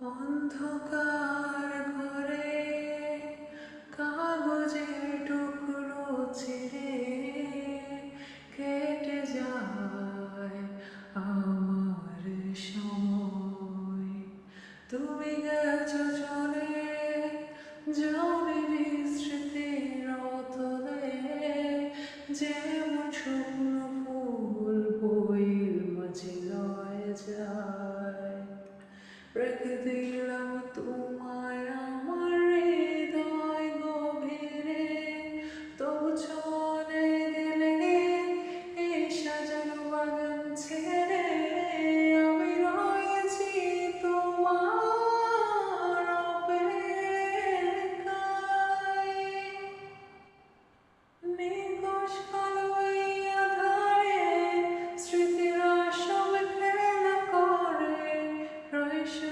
অন্ধকার ঘরে কাগজের টুকরো ছিঁড়ে কেটে যায় আমার সময়। তুমি গেছো চলে যাওনি স্মৃতির অতলে, যেমন শুকনো ফুল বইয়ের মাঝে লয়ে যায়। রেখে দিলাম তোমায় আমার হৃদয় গভীরে, তবু চলে গেলে এই সাজানো বাগান ছেড়ে। আমি রয়েছি তোমার অপেক্ষায়, নিখোঁজ কালো এই আঁধারে স্মৃতিরা সব খেলা করে রয়েছে